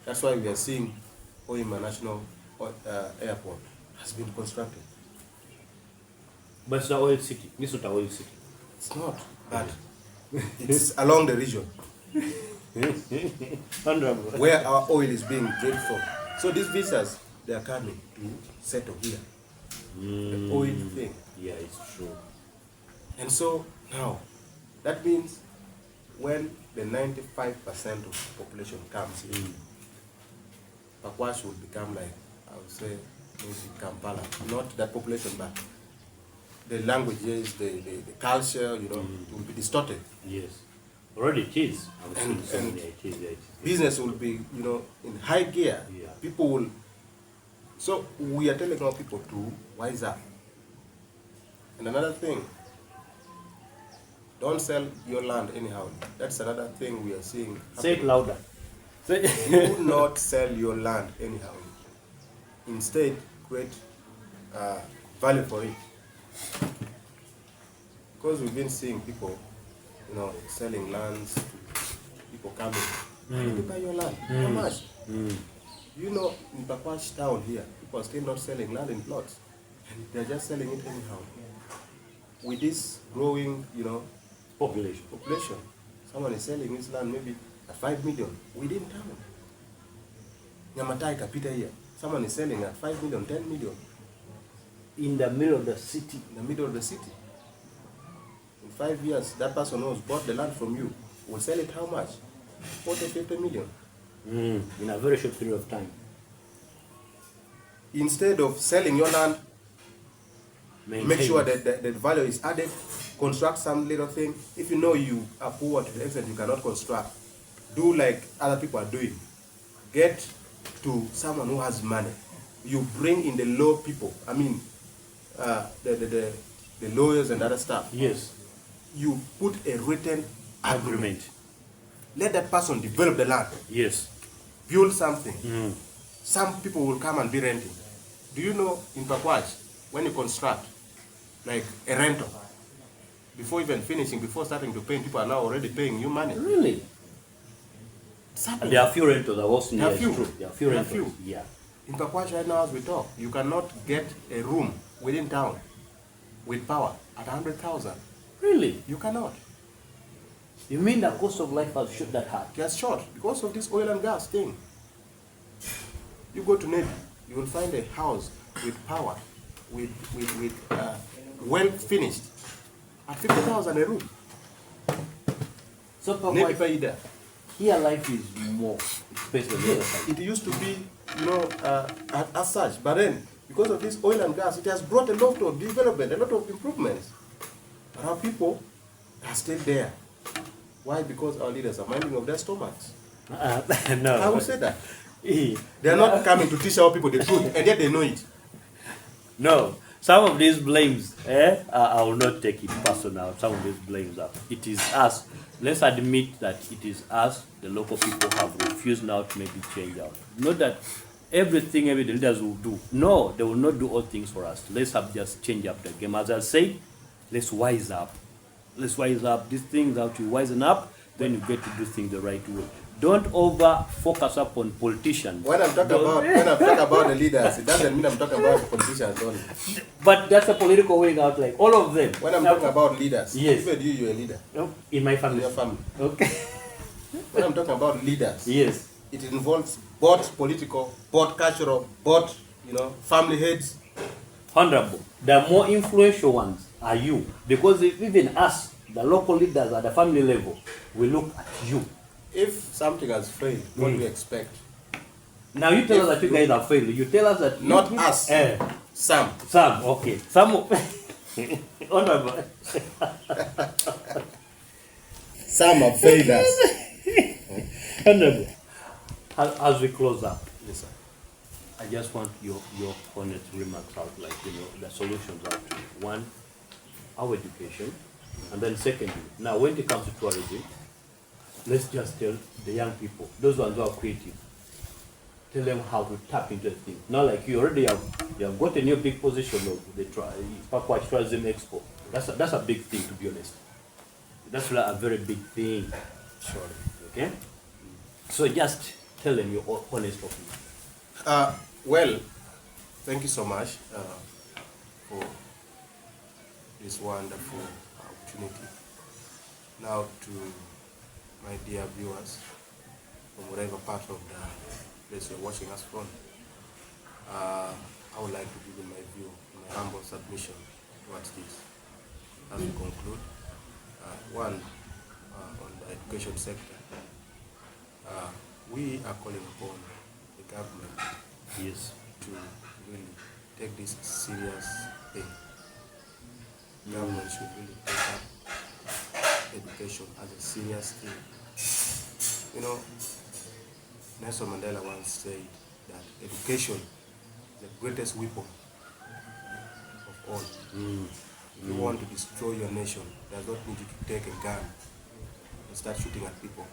That's why we are seeing Hoima National Airport has been constructed. But it's the oil city. It's not an oil city. It's not, but it's along the region where our oil is being drilled from. So these visitors, they are coming to settle here. The oil thing. Yeah, it's true. And so now, that means when the 95% of the population comes in, Pakwash will become like, I would say, maybe Kampala. Not that population, but the languages, the culture, you know, will be distorted. Yes. Already it is. And business will be, you know, in high gear. Yeah. People will. So we are telling our people to wise up. And another thing, don't sell your land anyhow. That's another thing we are seeing happening. Say it louder. Do not sell your land anyhow. Instead, create value for it. Because we've been seeing people, you know, selling lands to people coming. You buy your land. How much? You know, in Pakwash town here, people are still not selling land in plots. And they're just selling it anyhow. With this growing, you know, population, someone is selling his land maybe at 5 million within town. Nyamatai Kapita here, someone is selling at 5 million, 10 million. In the middle of the city. In the middle of the city. In 5 years, that person who has bought the land from you will sell it how much? 40, 50 million. In a very short period of time. Instead of selling your land, make sure that the value is added, construct some little thing. If you know you are poor to the extent you cannot construct, do like other people are doing. Get to someone who has money. You bring in the law people, I mean, the lawyers and other stuff. Yes. You put a written agreement. Let that person develop the land. Yes. Build something. Some people will come and be renting. Do you know in Pakwash, when you construct, like a rental, before even finishing, before starting to pay, people are now already paying you money. Really? And there are few rentals. I've also There are few. There are few rentals. Yeah. In Pakwash right now as we talk, you cannot get a room within town with power at 100,000. Really? You cannot. You mean the cost of life has shot that high? It has short because of this oil and gas thing. You go to Navy, you will find a house with power, with well finished, at 50,000 a room. So Navy Paida. here life is more expensive than the other side. It used to be, you know, as such, but then because of this oil and gas, it has brought a lot of development, a lot of improvements. But our people are still there. Why? Because our leaders are minding of their stomachs. No. I would say that. They are not coming to teach our people the truth, and yet they know it. No. Some of these blames, I will not take it personal. Some of these blames are. It is us. Let's admit that it is us, the local people, have refused now to maybe change out. Not that everything the leaders will do. No, they will not do all things for us. Let's have just change up the game. As I say, let's wise up. Let's wise up. These things how to wisen up, then you get to do things the right way. Don't over focus up on politicians. When I'm talking about the leaders, it doesn't mean I'm talking about the politicians only. But that's a political way out, like all of them. When I'm talking about leaders, yes. even you're a leader. No, in my family. In your family. Okay. When I'm talking about leaders, yes, it involves both political, both cultural, both, you know, family heads. Honorable. The more influential ones are you, because even us, the local leaders at the family level, we look at you. If something has failed, what do we expect? Now you tell us that you guys have failed. You tell us that not us. Some. Some. Okay. Some. Honorable. Some have failed us. Honorable. As we close up, yes, sir. I just want your honest remarks out, like, you know, the solutions out to one, our education, and then secondly, now when it comes to tourism, let's just tell the young people, those ones who are creative, tell them how to tap into the thing. Now, like you already have got a new big position of the Pakwash Tourism Expo. That's a big thing, to be honest. That's a very big thing. Sure. Okay? So just tell them your honest opinion. Well, thank you so much for this wonderful opportunity. Now to my dear viewers from whatever part of the place you're watching us from, I would like to give you my view, my humble submission towards this. As we conclude, one, on the education sector, we are calling upon the government Yes. to really take this serious thing. Government should really take up education as a serious thing. You know, Nelson Mandela once said that education is the greatest weapon of all. If you want to destroy your nation, it does not need you to take a gun and start shooting at people,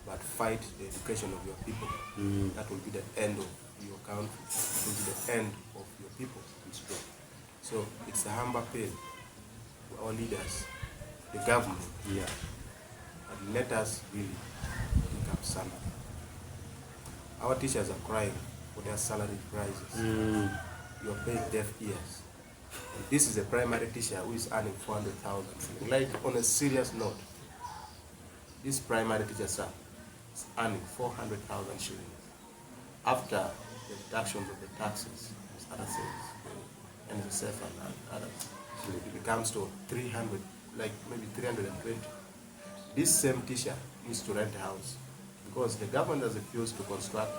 but fight the education of your people. That will be the end of your country. It will be the end of your people. So it's a humble appeal to our leaders, the government, Yeah. and let us really pick up salary. Our teachers are crying for their salary rises. You are paying deaf ears. And this is a primary teacher who is earning 400,000. Like, on a serious note, this primary teacher, sir, is earning 400,000 shillings after the deductions of the taxes, other things, NSF and others. So it comes to 300, like maybe 320. This same teacher needs to rent a house because the government has refused to construct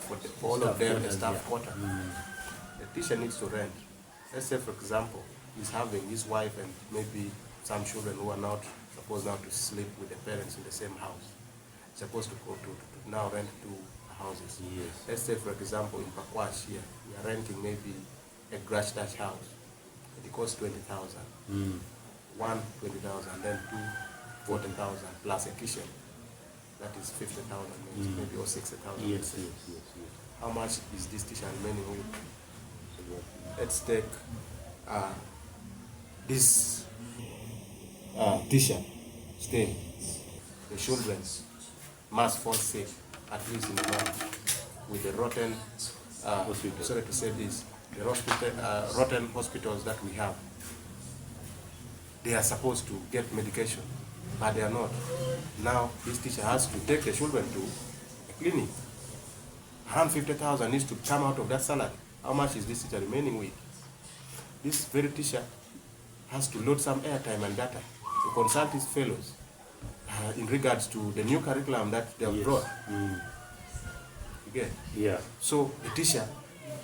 for all of them a staff quarter. The teacher needs to rent. Let's say, for example, he's having his wife and maybe some children who are not supposed now to sleep with their parents in the same house. Supposed to go to now rent two houses. Yes. Let's say, for example, in Pakwash here, we are renting maybe a garage touch house. It costs 20,000. One 20,000, then two 14,000 plus a kitchen. That is 50,000 maybe or 60,000. Yes. How much is this teacher remaining with? Let's take this teacher stay. The children must fall sick at least in a month with the rotten, sorry to say this, the rotten hospitals that we have. They are supposed to get medication, but they are not. Now this teacher has to take the children to a clinic. 150,000 needs to come out of that salary. How much is this teacher remaining with? This very teacher has to load some airtime and data to consult his fellows in regards to the new curriculum that they have brought. You get? Yeah. So the teacher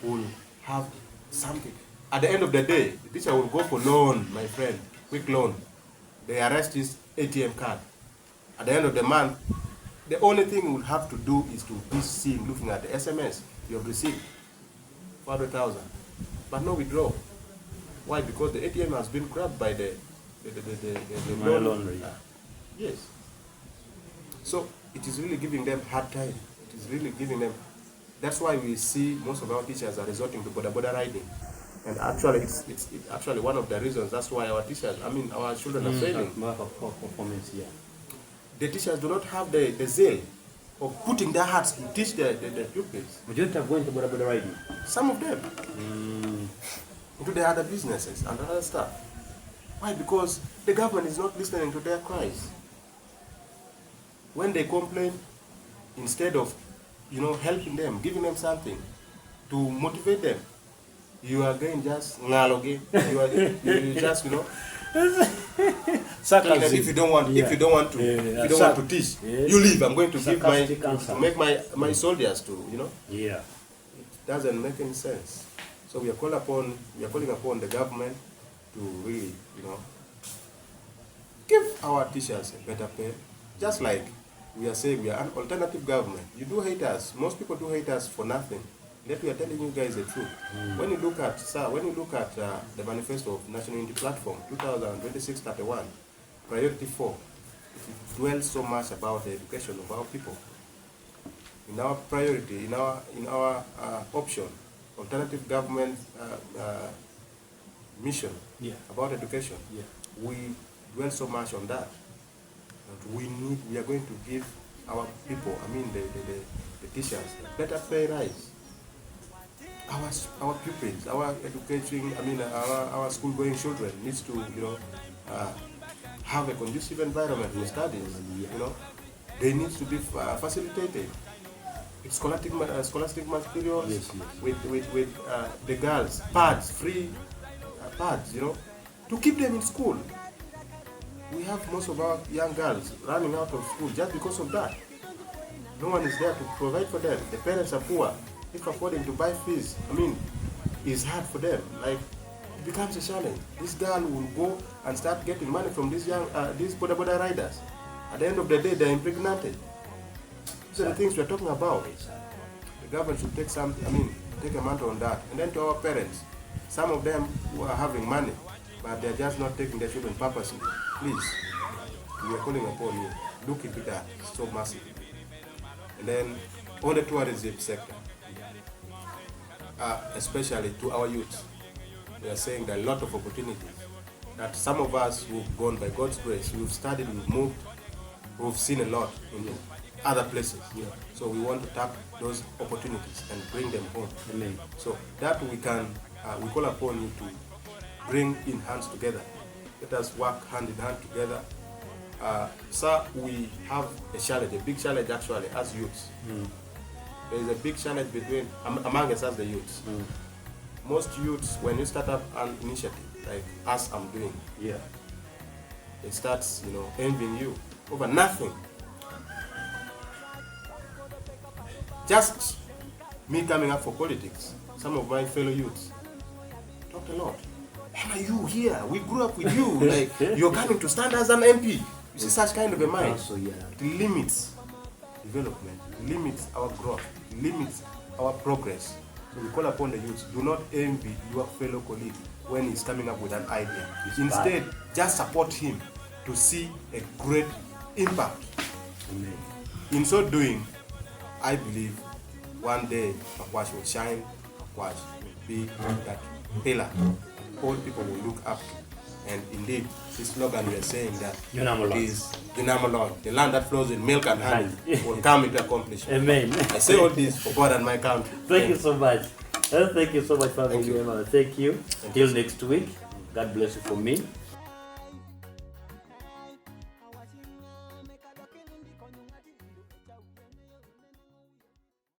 will have something. At the end of the day, the teacher will go for loan, my friend, quick loan. They arrest his ATM card. At the end of the month, the only thing he will have to do is to be seen looking at the SMS you have received, 400,000, but no withdrawal. Why? Because the ATM has been grabbed by the money laundering. Yes. So it is really giving them hard time. It is really giving them. That's why we see most of our teachers are resorting to border riding. And actually, it's actually one of the reasons. That's why our teachers, our children are failing. Performance, yeah. The teachers do not have the zeal of putting their hearts to teach the pupils. Majority are going to border riding. Some of them into their other businesses and other stuff. Why? Because the government is not listening to their cries. When they complain, instead of helping them, giving them something to motivate them, you are going just ngaloge. You just saying that if you don't want to teach, you leave. I'm going to make my soldiers to Yeah. It doesn't make any sense. So we are calling upon the government to really give our teachers a better pay. Just like we are saying we are an alternative government. You do hate us. Most people do hate us for nothing. Yet we are telling you guys the truth. When you look at the manifesto of National Unity Platform 2026-31, priority 4, it dwells so much about the education of our people. In our priority, in our option, alternative government mission about education, we dwell so much on that. We are going to give our people, I mean the teachers, better pay rise. Our pupils, our educating, I mean our school-going children needs to, have a conducive environment for studies. They need to be facilitated. Scholastic materials, Yes. with the girls, pads, free pads, to keep them in school. We have most of our young girls running out of school just because of that. No one is there to provide for them. The parents are poor. If affording to buy fees, it's hard for them. Like, it becomes a challenge. This girl will go and start getting money from these border riders. At the end of the day, they're impregnated. These are the things we're talking about. The government should take a matter on that. And then to our parents, some of them who are having money, but they're just not taking their children purposely. Please, we are calling upon you. Look into that. It's so massive. And then on the tourism sector, especially to our youth, we are saying there are a lot of opportunities that some of us who've gone by God's grace, we've studied, we've moved, we've seen a lot in other places. So we want to tap those opportunities and bring them home. Amen. So that we can, we call upon you to bring in hands together. Let us work hand in hand together. Sir, we have a challenge, a big challenge actually as youths. There is a big challenge among us as the youths. Most youths, when you start up an initiative like us I'm doing, it starts, envying you over nothing. Just me coming up for politics, some of my fellow youths talked a lot. Why are you here? We grew up with you. Like, you're coming to stand as an MP. You see such kind of a mind. Also, It limits development, limits our growth, limits our progress. So we call upon the youth, do not envy your fellow colleague when he's coming up with an idea. Instead, just support him to see a great impact. Amen. In so doing, I believe one day Pakwash will shine, Pakwash will be that pillar all people will look up to. And indeed, this slogan we are saying that is Unamolon, the land that flows with milk and honey, will come into accomplishment. Amen. I say all this for God and my country. Thank you so much. Thank you so much, Father. Thank you. Till next week. God bless you for me.